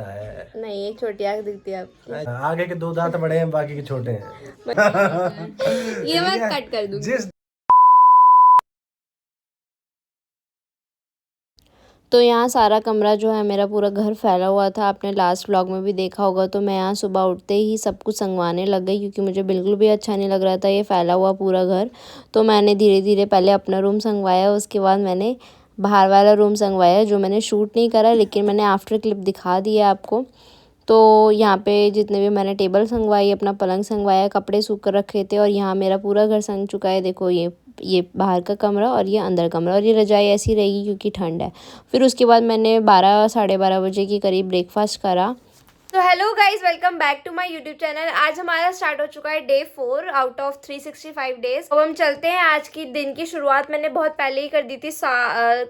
है। नहीं, एक छोटी आंख दिखती है आपकी। आगे के 2 दांत बड़े हैं, बाकी के छोटे हैं। ये मैं कट कर दूंगी। जिस तो यहाँ सारा कमरा जो है मेरा पूरा घर फैला हुआ था, आपने लास्ट व्लॉग में भी देखा होगा। तो मैं यहाँ सुबह उठते ही सब कुछ संगवाने लग गई, क्योंकि मुझे बिल्कुल भी अच्छा नहीं लग रहा था ये फैला हुआ पूरा घर। तो मैंने धीरे धीरे पहले अपना रूम संगवाया, उसके बाद मैंने बाहर वाला रूम संगवाया, जो मैंने शूट नहीं करा लेकिन मैंने आफ्टर क्लिप दिखा दिया आपको। तो यहाँ पे जितने भी मैंने टेबल संगवाई, अपना पलंग संगवाया, कपड़े सूख कर रखे थे, और यहाँ मेरा पूरा घर संग चुका है। देखो ये बाहर का कमरा और ये अंदर कमरा, और ये रजाई ऐसी रहेगी क्योंकि ठंड है। फिर उसके बाद मैंने 12 साढ़े 12 बजे के करीब ब्रेकफास्ट करा। तो hello guys, welcome back to my YouTube channel. आज हमारा स्टार्ट हो चुका है डे 4 आउट ऑफ 365 डेज। अब हम चलते हैं। आज की दिन की शुरुआत मैंने बहुत पहले ही कर दी थी,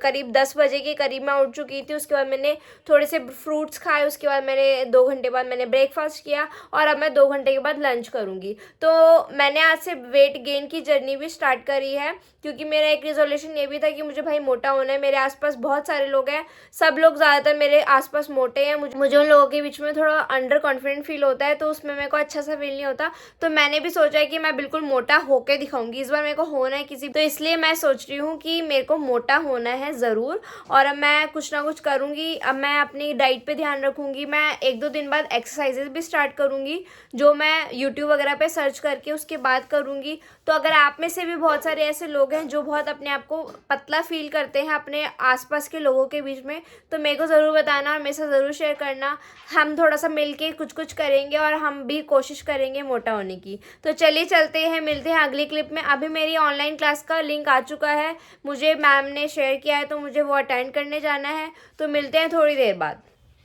करीब 10 बजे के करीब मैं उठ चुकी थी। उसके बाद मैंने थोड़े से फ्रूट्स खाए, उसके बाद मैंने 2 घंटे बाद मैंने ब्रेकफास्ट किया, और अब मैं 2 घंटे के बाद लंच करूँगी। तो मैंने आज से वेट गेन की जर्नी भी स्टार्ट करी है, क्योंकि मेरा एक रिजोल्यूशन ये भी था कि मुझे भाई मोटा होना है। मेरे आसपास बहुत सारे लोग हैं, सब लोग ज़्यादातर मेरे आसपास मोटे हैं। मुझे उन लोगों के बीच में थोड़ा अंडर कॉन्फिडेंट फील होता है, तो उसमें मेरे को अच्छा सा फील नहीं होता। तो मैंने भी सोचा है कि मैं बिल्कुल मोटा होके दिखाऊंगी। इस बार मेरे को होना है किसी, तो इसलिए मैं सोच रही हूँ कि मेरे को मोटा होना है ज़रूर। और अब मैं कुछ ना कुछ करूँगी। अब मैं अपनी डाइट पे ध्यान रखूँगी। मैं 1-2 दिन बाद एक्सरसाइजेज भी स्टार्ट करूँगी, जो मैं यूट्यूब वगैरह पे सर्च करके उसके बाद करूँगी। तो अगर आप में से भी बहुत सारे ऐसे लोग हैं जो बहुत अपने आप को पतला फील करते हैं अपने आसपास के लोगों के बीच में, तो मेरे को ज़रूर बताना और मेरे साथ ज़रूर शेयर करना। हम थोड़ा सा मिलके कुछ करेंगे और हम भी कोशिश करेंगे मोटा होने की। तो चलिए चलते हैं, मिलते हैं अगली क्लिप में। अभी मेरी ऑनलाइन क्लास का लिंक आ चुका है, मुझे मैम ने शेयर किया है, तो मुझे वो अटेंड करने जाना है। तो मिलते हैं थोड़ी देर बाद।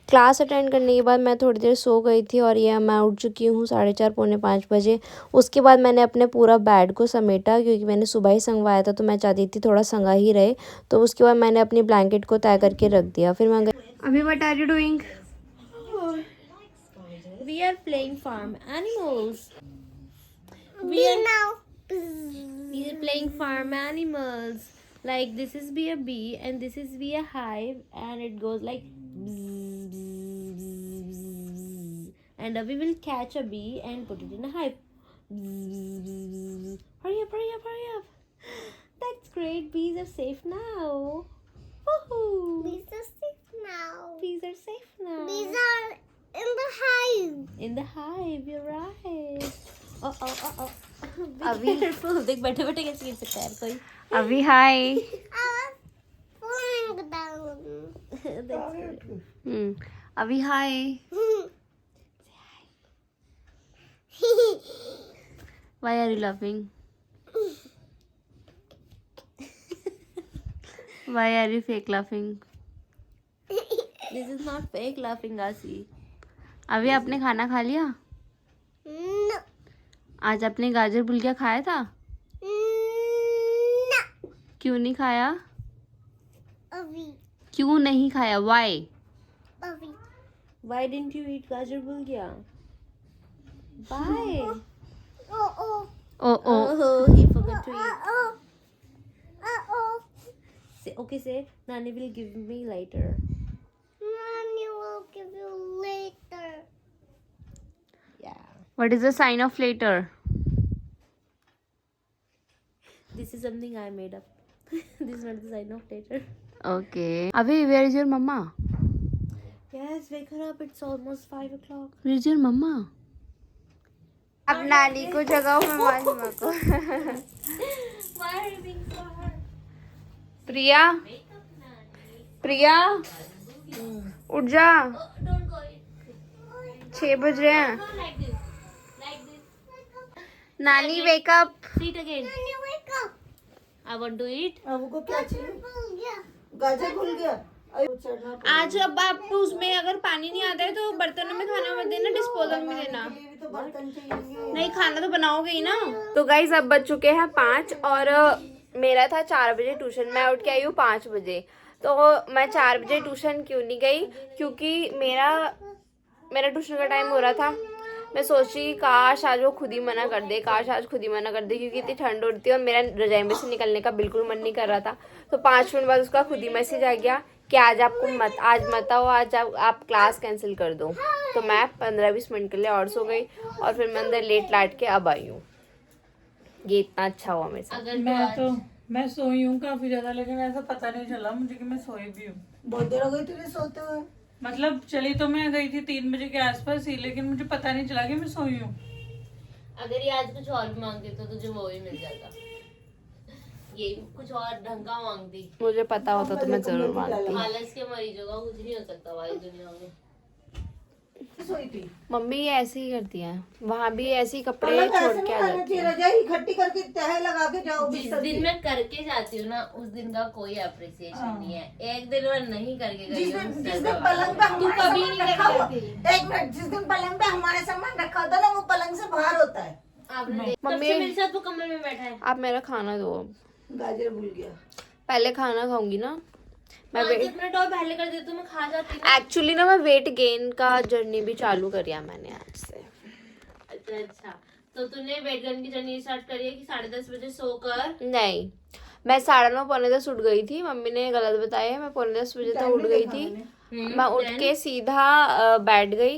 क्लास अटेंड करने के बाद मैं थोड़ी देर सो गई थी, और ये मैं उठ चुकी हूँ 4:30 पौने 5 बजे। उसके बाद मैंने अपने पूरा बेड को समेटा, क्योंकि मैंने सुबह ही संगवाया था, तो मैं चाहती थी थोड़ा संगा ही रहे। तो उसके बाद मैंने अपनी ब्लैंकेट को तय करके रख दिया। फिर मैं गई। अभी what are you doing? We are playing farm animals. We are playing farm animals. Like this is be a bee and this is be a hive, and it goes like bzz, bzz, bzz, bzz. And we will catch a bee and put it in a hive. Bzz, bzz. Hurry up, hurry up, hurry up. That's great. Bees are safe now. Woohoo! Bees are safe now. Bees are safe now. Bees are in the hive. In the hive, you're right. Oh. अभी देख बैठे बैठे कैसे गिर सकता है यार कोई। अभी हाय। I was falling down. अभी हाय। Why are you laughing? Why are you fake laughing? This is not fake laughing, Asi. अभी आपने खाना खा लिया? No. आज आपने गाजर बुलिया खाया था? No. क्यों नहीं खाया? Avi. क्यों नहीं खाया? Why? Avi. Why didn't you eat gajar bulgia? Why? Oh. Oh, he forgot to eat. Oh. Say, Nani will give me later. Mommy will give you later. Yeah. What is the sign of later? This is something I made up. This is not the sign of later. Okay. अभी where is your mama? Yes, wake her up. It's almost 5 o'clock. Where is your mama? अब नानी को जगाओ, मैं मालिमा को। Why are you being so hard? प्रिया उठ जा, Don't go in. 6 बज रहे हैं। Go like this. Like this. Nani wake up. Sit again. Mommy, wake up. I want to eat. वो क्या चाहिए? Yeah. गाजर भूल गया। चढ़ना आज अब आप उसमें अगर पानी नहीं आता है तो बर्तनों में खाना मत देना, डिस्पोजल में देना। के लिए भी तो बर्तन चाहिए। नहीं, खाना तो बनाओगे ही ना। तो गाइज अब बज चुके हैं 5, और मेरा था 4 बजे ट्यूशन। मैं उठ के आई हूँ 5 बजे। तो मैं 4 बजे ट्यूशन क्यों नहीं गई? क्योंकि मेरा ट्यूशन का टाइम हो रहा था। मैं सोची काश आज वो खुद ही मना कर दे, क्योंकि इतनी ठंड होती है और मेरा रजाई में से निकलने का बिल्कुल मन नहीं कर रहा था। तो 5 मिनट बाद उसका खुद ही मैसेज आ गया कि आज मत आओ, आज आप क्लास कैंसिल कर दो। तो मैं 15-20 मिनट के लिए और सो गई और फिर मैं अंदर लेट लाट के अब आई हूँ। ये इतना अच्छा हुआ मेरे साथ। मैं सोई हूँ काफी ज्यादा, लेकिन ऐसा पता नहीं चला मुझे कि मैं सोई भी हूँ। बहुत देर हो गई तुझे सोते हुए। मतलब चली तो मैं गई थी 3 बजे के आसपास ही, लेकिन मुझे पता नहीं चला कि मैं सोई हूँ। अगर ये आज कुछ और भी मांगती तो तुझे वो भी मिल जाता। ये कुछ और ढंग का मांगती। मुझे पता होता तो मैं जरूर मांगती। आलस के मरीजों का कुछ नहीं हो सकता भाई दुनिया में। सोई थी। मम्मी ये ऐसे ही करती है, वहाँ भी ऐसे ही कपड़े पलंग छोड़ ऐसे के नहीं आ करना जाती चाहिए, है। रजाई इकट्ठी करके तह लगा के जाओ जिस बिस्तर दिन पे। मैं करके जाती हूँ ना उस दिन का कोई अप्रिसिएशन नहीं है। एक दिन मैं नहीं करके गई जिस हूँ, दिन उससे पलंग पे तू हमारा कभी सामान नहीं रखा हुआ, करती। एक मिनट, जिस दिन पलंग पे हमारे सामान रखा होता है ना, वो पलंग से बाहर होता है। आपने देख- मम्मी- तब से मेरे साथ वो कमरे में बैठा है। आप मेरा खाना दो अब। गाजर भूल गया। पहले खाना खाऊंगी ना मैं। 5 मिनट और पहले कर देती तो मैं खा जाती ना। एक्चुअली ना मैं वेट गेन का जर्नी भी चालू करी है मैंने आज से। अच्छा तो तूने वेट गेन की जर्नी स्टार्ट करी है कि 10:30 बजे सोकर। नहीं, मैं 9:30 पौने 10 उठ गई थी। मम्मी ने गलत बताया, मैं 9:45 बजे तक उठ गई थी। मैं उठ के सीधा बैठ गई,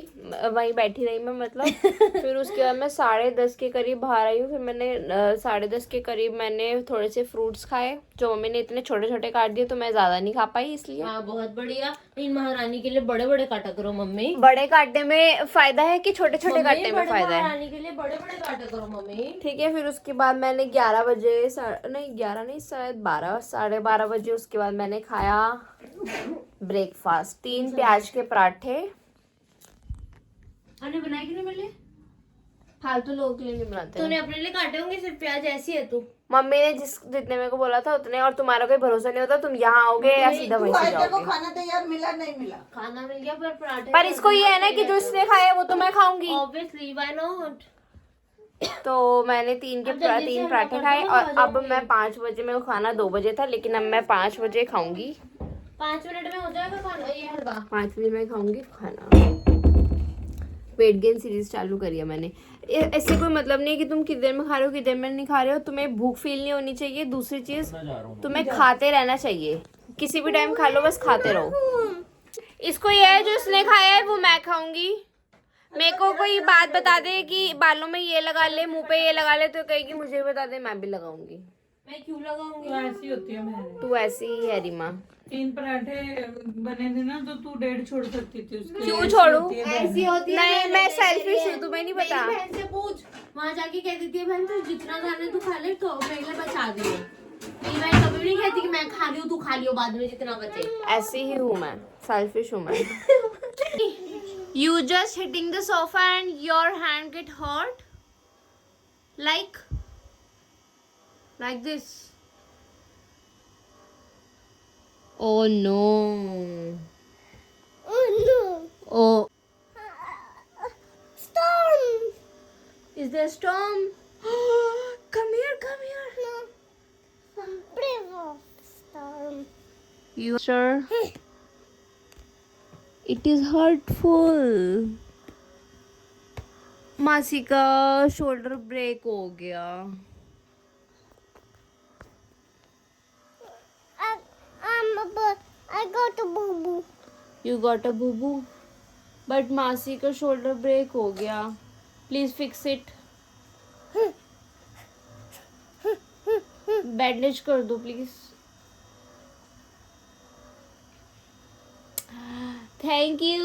वहीं बैठी रही मैं मतलब। फिर उसके बाद मैं 10:30 के करीब बाहर आई हूँ। फिर मैंने 10:30 के करीब मैंने थोड़े से फ्रूट्स खाए, जो मम्मी ने इतने छोटे छोटे काट दिए तो मैं ज्यादा नहीं खा पाई इसलिए। हाँ बहुत बढ़िया। इन महारानी के लिए बड़े बड़े काटा करो मम्मी। बड़े काटने में फायदा है कि छोटे छोटे काटने में बड़े फायदा है? महारानी के लिए बड़े बड़े काटा करो मम्मी। ठीक है। फिर उसके बाद मैंने 11 बजे नहीं 11 नहीं शायद 12 12:30 बजे उसके बाद मैंने खाया ब्रेकफास्ट। 3 प्याज के पराठे। हमने बनाए कि नहीं मिले? फालतू लोगों के लिए नहीं बनाते तूने अपने लिए काटे होंगे सिर्फ प्याज, ऐसी है तू। मम्मी ने जितने मेरे को बोला था उतने, और तुम्हारा कोई भरोसा नहीं होता, तुम यहाँ आओगे या सीधा वहीं से तेरे को जाओगे। खाना तैयार मिला नहीं मिला? खाना मिल गया पर पराठे। पर इसको ये है ना कि जो इसने खाया वो तो मैं खाऊंगी। Obviously why not. तो मैंने 3 पराठे खाए और अब मैं 5 बजे, मेरे को खाना 2 बजे था लेकिन अब मैं 5 बजे खाऊंगी। 5 मिनट में हो जाएगा खाना ये हलवा। 5 बजे मैं खाऊंगी खाना। वेट गेन सीरीज चालू करी है मैंने। ऐसे कोई मतलब नहीं है कि तुम कितनी देर में खा रहे हो कितनी देर में नहीं खा रहे हो। तुम्हें भूख फील नहीं होनी चाहिए। दूसरी चीज, तुम्हें खाते रहना चाहिए। किसी भी टाइम खा लो, बस खाते रहो। इसको ये है जो इसने खाया है वो मैं खाऊंगी। मेरे को कोई बात बता दे कि बालों में ये लगा ले, मुंह पे ये लगा ले, तो कहेगी मुझे बता दे, मैं भी लगाऊंगी। मैं क्यों लगाऊंगी? तो ऐसी होती है मैंने। तू ऐसी ही है रीमा। 3 पराठे बने थे ना, तो तू 1.5 छोड़ सकती थी उसके। क्यों छोड़ू? ऐसी होती है। नहीं, मैं सेल्फिश हूँ, तुम्हें नहीं पता। मेरी बहन से पूछ, वहाँ जाके कह देती है बहन तू जितना खाना तू खा ले, तो मेरे लिए बचा दे। मेरी बहन कभी नहीं कहती कि मैं खा रही हूँ तू खा लियो बाद में जितना बचे। ऐसी ही हूँ मैं, सेल्फिश हूँ मैं। You just hitting the sofa and your hand get hurt, like this. Oh no. Oh no. Oh, Storm. is there a storm? Come here, come here. No. Brave storm. You sure? It is hurtful. मासी का shoulder break हो गया। I got a boo boo. You got a boo boo, but मासी का shoulder break हो गया। Please fix it. Bandage कर दो please. Thank you.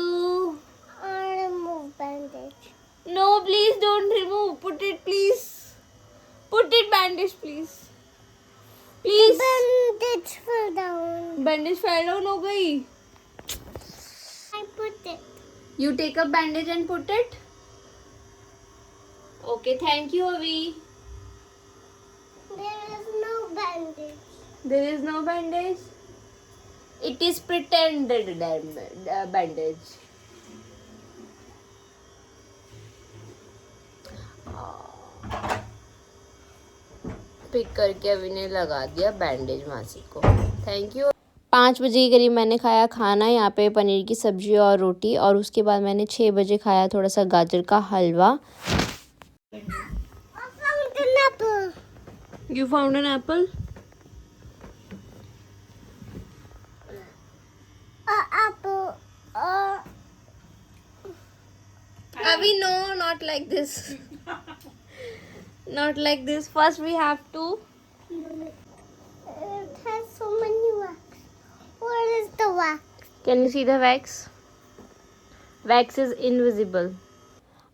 I'll remove bandage. No, please don't remove. Put it, please. Put it bandage, please. Please. Bandage fell down. Bandage fell down हो गई. I put it. You take a bandage and put it. Okay, thank you, Avi. There is no bandage. There is no bandage. It is pretended bandage. Pick करके अभी ने लगा दिया bandage मासी को। Thank you. 5 बजे के करीब मैंने खाया खाना, यहाँ पे पनीर की सब्जी और रोटी, और उसके बाद मैंने 6 बजे खाया थोड़ा सा गाजर का हलवा। I found an apple. You found an apple? Avi, no, not like this. Not like this. First we have to. It has so many wax. What is the wax? Can you see the wax? Wax is invisible.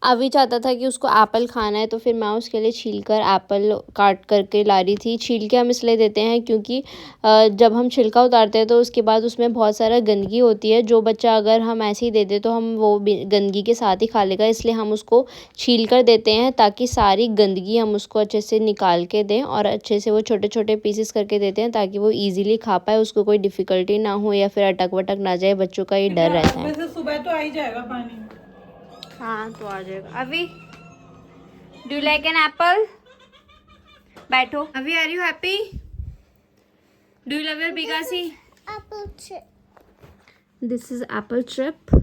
अभी चाहता था कि उसको Apple खाना है, तो फिर मैं उसके लिए छीलकर एप्पल काट करके ला रही थी। छील के हम इसलिए देते हैं क्योंकि जब हम छिलका उतारते हैं तो उसके बाद उसमें बहुत सारा गंदगी होती है। जो बच्चा अगर हम ऐसे ही दे दें तो हम वो गंदगी के साथ ही खा लेगा, इसलिए हम उसको छील कर देते हैं ताकि सारी गंदगी हम उसको अच्छे से निकाल के दें और अच्छे से वो छोटे छोटे पीसेस करके देते हैं ताकि वो ईजिली खा पाए, उसको कोई डिफ़िकल्टी ना हो या फिर अटक वटक ना जाए। बच्चों का ये डर रहता है। वैसे सुबह तो आ ही जाएगा पानी। हाँ तो आ जाएगा। अभी डू लाइक एन एप्पल? बैठो। अभी are you happy? Do you love your बिगासी? Apple chip. This is apple chip.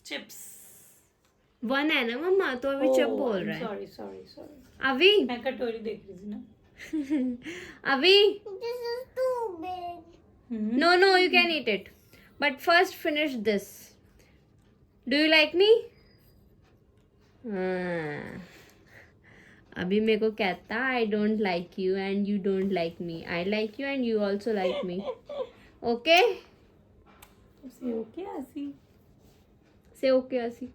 Chips. One है ना मम्मा, तो अभी चिप बोल रहा है। सॉरी सॉरी सॉरी, अभी मैं कटोरी देख रही थी ना। अभी This is too big. No no you can eat it, but first finish this. Do you like me? अभी मेरे को कहता I don't like you and you don't like me, I like you and you also like me. Okay okay आसी। Say okay आसी।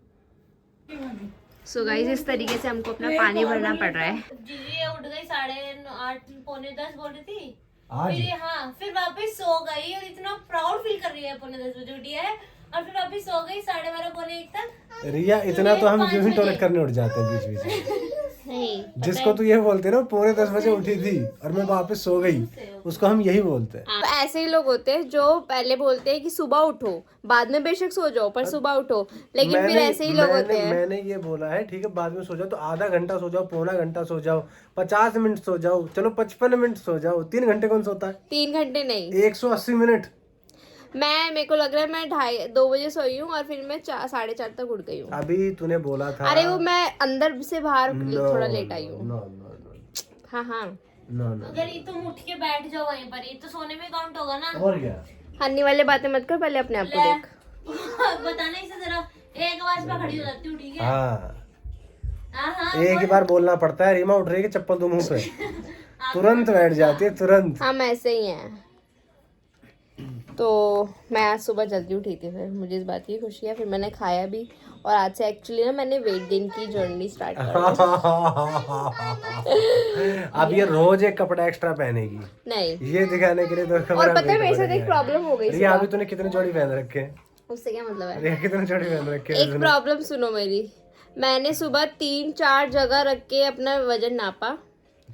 So guys इस तरीके से हमको अपना पानी भरना पड़ रहा है। जीजी उठ गई 8:30 पौने 10 बोल रही थी। आज फिर हाँ, फिर वापस सो गई और इतना प्राउड फील कर रही है, पौने 10 बजे उठी है और फिर वापस सो गई 12:30 पौने 1 तक। रिया, इतना तो हम यूं ही टॉयलेट करने उठ जाते हैं बीच बीच में। नहीं, जिसको तू ये बोलते ना पौने 10 बजे उठी थी और मैं वापस सो गई, उसको हम यही बोलते हैं। तो ऐसे ही लोग होते हैं जो पहले बोलते हैं कि सुबह उठो, बाद में बेशक सो जाओ पर सुबह उठो, लेकिन फिर ऐसे ही लोग होते हैं। मैंने ये बोला है ठीक है, बाद में सो जाओ तो आधा घंटा सो जाओ, पौना घंटा सो जाओ, 50 मिनट सो जाओ, चलो 55 मिनट सो जाओ, 3 घंटे कौन सोता है? 3 घंटे नहीं, 180 मिनट। मेरे को लग रहा है मैं 2 बजे सोई हूँ और फिर मैं 4:30 तक उठ गई हूँ। अभी तूने बोला था। अरे वो मैं अंदर से बाहर थोड़ा लेट आई हूँ। नो नो नो हाँ हाँ, नो नो। अगर ये तुम उठ के बैठ जाओ वहीं पर, ये तो सोने में काउंट होगा ना। और क्या? हन्नी वाले बातें मत कर, पहले अपने आप को देख। बताना इसे जरा, एक आवाज पे खड़ी हो जाती हूँ, ठीक है? हाँ, हाँ एक ही बार बोलना पड़ता है। रीमा उठ रही है, चप्पल दो मुंह पे, तुरंत बैठ जाती है, तुरंत। हम ऐसे ही हैं। तो मैं आज सुबह जल्दी उठी थी, फिर मुझे इस बात की खुशी है। फिर मैंने खाया भी और आज से एक्चुअली ना मैंने वेट गेन की जर्नी स्टार्ट कर अब ये रोज एक कपड़ा एक्स्ट्रा पहनेगी, नहीं। ये दिखाने के लिए तो और पता है मेरे साथ एक प्रॉब्लम हो गई रिया, अभी तूने कितने जोड़ी पहन रखे हैं? उससे क्या मतलब है? रिया, कितने जोड़ी पहन रखे हैं? एक प्रॉब्लम सुनो मेरी, मैंने सुबह 3-4 जगह रख के अपना वजन नापा।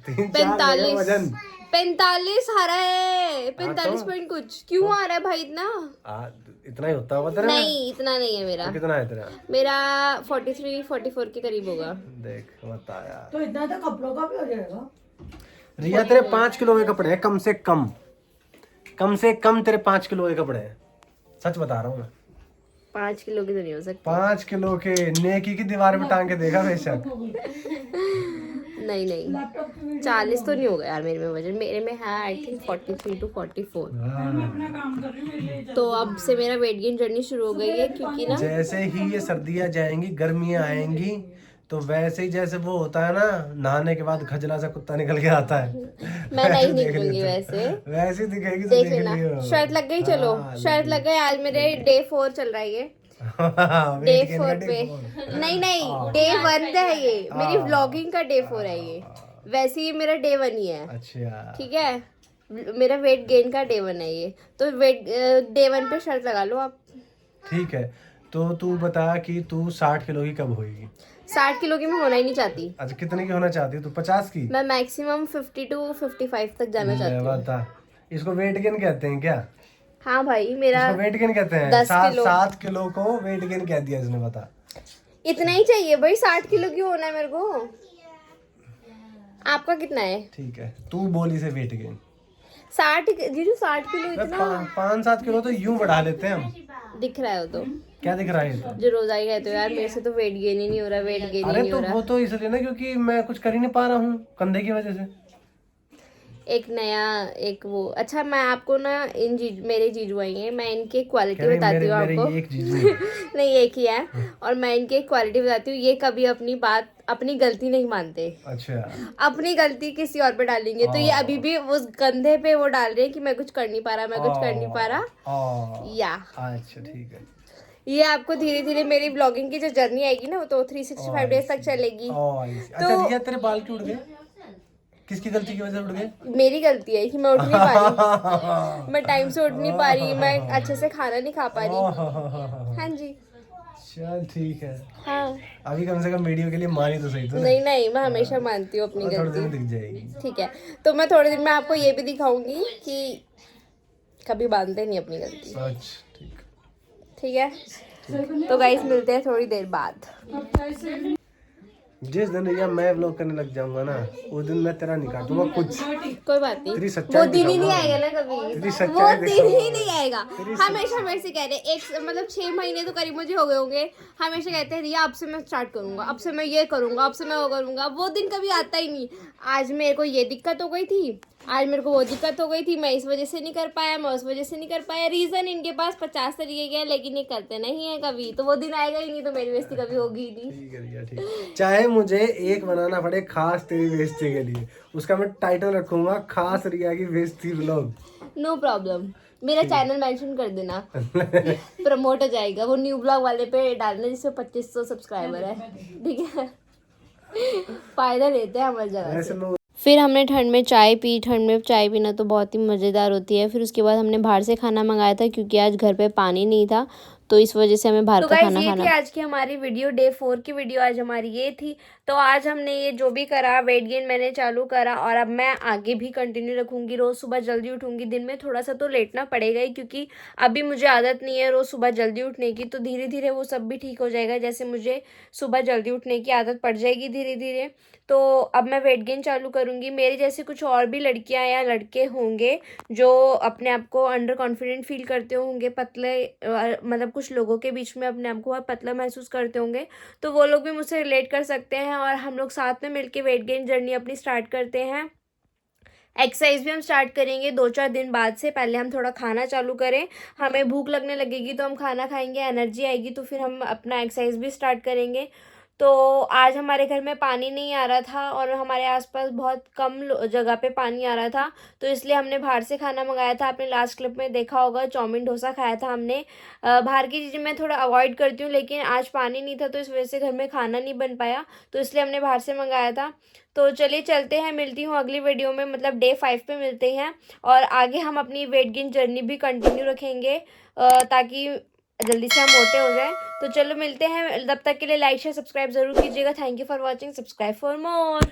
45 वजन 45 आ रहा है, 45 पॉइंट कुछ। क्यों आ रहा है भाई इतना? इतना ही होता होगा तेरा? नहीं इतना नहीं है मेरा। तो कितना है तेरा? मेरा 43-44 के करीब होगा। देख बताया तो इतना तो कपड़ों का भी हो जाएगा। रिया, तेरे 5 किलो के कपड़े हैं कम से कम तेरे 5 किलो के कपड़े हैं, सच बता रहा हूँ मैं। 5 किलो की तो नहीं हो सकती। 5 किलो के नेकी की दीवार पे टांग के देखा बेशक। नहीं 40 तो नहीं होगा यार मेरे में वजन। मेरे में है आई थिंक 43 to 44। अपना काम कर रही हूँ, मेरे लिए तो अब से मेरा वेट गेन जर्नी शुरू हो गई है, क्योंकि ना जैसे ही ये सर्दियां जाएंगी, गर्मियां आएंगी, तो वैसे ही जैसे वो होता है ना, नहाने के बाद खजला सा कुत्ता निकल के आता है, मैं नहीं निकलूंगी वैसे वैसे ही दिखेगी तो देख देख लेना। लियो। शर्ट लग गई, चलो शर्ट लग गई। आज मेरे डे 4 चल रहा है ये। डे 4 पे नहीं डे 1 है ये, मेरी व्लॉगिंग का डे 4 है ये। वैसे ही मेरा डे 1 ही है, अच्छा ठीक है। मेरा वेट गेन का डे 1 है ये, तो वेट डे 1 पे शर्ट लगा लो आप। ठीक है, तो तू बता कि तू 60 किलो की कब होएगी? 60 किलो की मैं होना ही नहीं चाहती। अच्छा, कितने की होना चाहती है तू? 50 की? मैं मैक्सिमम 50 to 55 तक जाना चाहती हूँ। बता, इसको वेट गेन कहते हैं क्या? हाँ भाई, मेरा इसको वेट गेन कहते हैं। 10 किलो। 7 किलो को वेट गेन कह दिया इसने, बता। इतना ही चाहिए भाई, 60 किलो क्यों होना है मेरे को? आपका कितना है? ठीक है, तू बोल इसे वेट गेन। 60 जीजू 60 किलो इतना 5-7 किलो तो यूं बढ़ा लेते हैं हम। दिख रहा है वो तो, क्या दिख रहा है ये तो? जो रोज आई कहते हो यार मेरे से तो वेट गेन ही नहीं हो रहा, वेट गेन ही अरे नहीं तो हो रहा। वो तो इसलिए ना क्योंकि मैं कुछ कर ही नहीं पा रहा हूँ कंधे की वजह से। एक नया एक वो अच्छा मैं आपको ना मेरे जीजू आई हैं, मैं इनकी क्वालिटी कह रही बताती हूँ मेरे आपको। ये एक जीजू नहीं एक ही है, और मैं इनकी क्वालिटी बताती हूँ। ये कभी अपनी बात अपनी गलती नहीं मानते, अच्छा अपनी गलती किसी और पे डालेंगे। तो ये अभी भी उस कंधे पे वो डाल रहे हैं कि मैं कुछ कर नहीं पा रहा, मैं कुछ कर नहीं पा रहा। या अच्छा ठीक है। ये आपको धीरे धीरे मेरी ब्लॉगिंग की जो जर्नी आएगी ना वो तो 365 डेज तक चलेगी। अच्छा रिया तेरे बाल क्यों उड़ गए? किसकी गलती की वजह से उड़ गए? मेरी गलती है कि मैं उठ नहीं पा रही, मैं टाइम से उठ नहीं पा रही, मैं अच्छे से खाना नहीं खा पा रही। हाँ जी चल ठीक है। हाँ अभी कम से कम वीडियो के लिए मानी तो सही तो नहीं नहीं मैं हमेशा मानती हूँ अपनी थोड़ी देर गलती। में दिख जाएगी। ठीक है तो मैं थोड़े दिन में आपको ये भी दिखाऊंगी कि कभी बांधते नहीं अपनी गलती। सच ठीक। ठीक है तो गाइस मिलते हैं थोड़ी देर बाद। जिस दिन रिया मैं व्लॉग करने लग जाऊंगा ना उस दिन मैं तेरा नहीं काटूंगा कुछ। कोई बात नहीं, तेरी सच्चाई वो दिन ही नहीं दिखाऊंगा। आएगा ना कभी, तेरी वो सच्चाई दिन दिखाऊंगा। ही नहीं आएगा। हमेशा मेरे से कह रहे एक मतलब 6 महीने तो करीब मुझे हो गए होंगे, हमेशा कहते हैं रिया अब से मैं स्टार्ट करूंगा, अब से मैं ये करूंगा, अब से मैं वो करूंगा। वो दिन कभी आता ही नहीं। आज मेरे को ये दिक्कत हो गई थी, आज मेरे को वो दिक्कत हो गई थी, मैं इस वजह से नहीं कर पाया, मैं उस वजह से नहीं कर पाया। रीजन इनके पास 50 तरीके के हैं लेकिन ये करते नहीं है कभी। तो वो दिन आएगा ही नहीं तो मेरी बेइज्जती कभी होगी ही नहीं। ठीक है रिया ठीक। चाहे मुझे एक बनाना पड़े खास तेरी बेइज्जती के लिए, उसका मैं टाइटल रखूंगा खास रिया की बेइज्जती व्लॉग। नो प्रॉब्लम, मेरा चैनल मेंशन कर देना, प्रमोट हो जाएगा। वो न्यू ब्लॉग वाले पे डालना जिससे 2500 सब्सक्राइबर है। ठीक है फायदा लेते हैं हमारी जगह से। फिर हमने ठंड में चाय पी। ठंड में चाय पीना तो बहुत ही मज़ेदार होती है। फिर उसके बाद हमने बाहर से खाना मंगाया था क्योंकि आज घर पे पानी नहीं था तो इस वजह से हमें बाहर का खाना खाना। आज की हमारी वीडियो डे 4 की वीडियो आज हमारी ये थी। तो आज हमने ये जो भी करा, वेट गेन मैंने चालू करा और अब मैं आगे भी कंटिन्यू रखूंगी। रोज़ सुबह जल्दी उठूंगी, दिन में थोड़ा सा तो लेटना पड़ेगा ही क्योंकि अभी मुझे आदत नहीं है रोज़ सुबह जल्दी उठने की। तो धीरे धीरे वो सब भी ठीक हो जाएगा, जैसे मुझे सुबह जल्दी उठने की आदत पड़ जाएगी धीरे धीरे। तो अब मैं वेट गेन चालू करूँगी। मेरे जैसे कुछ और भी लड़कियाँ या लड़के होंगे जो अपने आप को अंडर कॉन्फिडेंट फील करते होंगे, पतले मतलब कुछ लोगों के बीच में अपने आप को बहुत पतला महसूस करते होंगे, तो वो लोग भी मुझसे रिलेट कर सकते हैं और हम लोग साथ में मिलके वेट गेन जर्नी अपनी स्टार्ट करते हैं। एक्सरसाइज भी हम स्टार्ट करेंगे 2-4 दिन बाद से। पहले हम थोड़ा खाना चालू करें, हमें भूख लगने लगेगी तो हम खाना खाएंगे, एनर्जी आएगी तो फिर हम अपना एक्सरसाइज भी स्टार्ट करेंगे। तो आज हमारे घर में पानी नहीं आ रहा था और हमारे आसपास बहुत कम जगह पे पानी आ रहा था, तो इसलिए हमने बाहर से खाना मंगाया था। आपने लास्ट क्लिप में देखा होगा चाउमीन डोसा खाया था हमने। बाहर की चीज़ें मैं थोड़ा अवॉइड करती हूँ लेकिन आज पानी नहीं था तो इस वजह से घर में खाना नहीं बन पाया, तो इसलिए हमने बाहर से मंगाया था। तो चलिए चलते हैं, मिलती हूँ अगली वीडियो में, मतलब डे 5 पे मिलते हैं और आगे हम अपनी वेट गेन जर्नी भी कंटिन्यू रखेंगे ताकि जल्दी से हम मोटे हो जाएं। तो चलो मिलते हैं, तब तक के लिए लाइक शेयर सब्सक्राइब जरूर कीजिएगा। Thank you for watching, subscribe for more.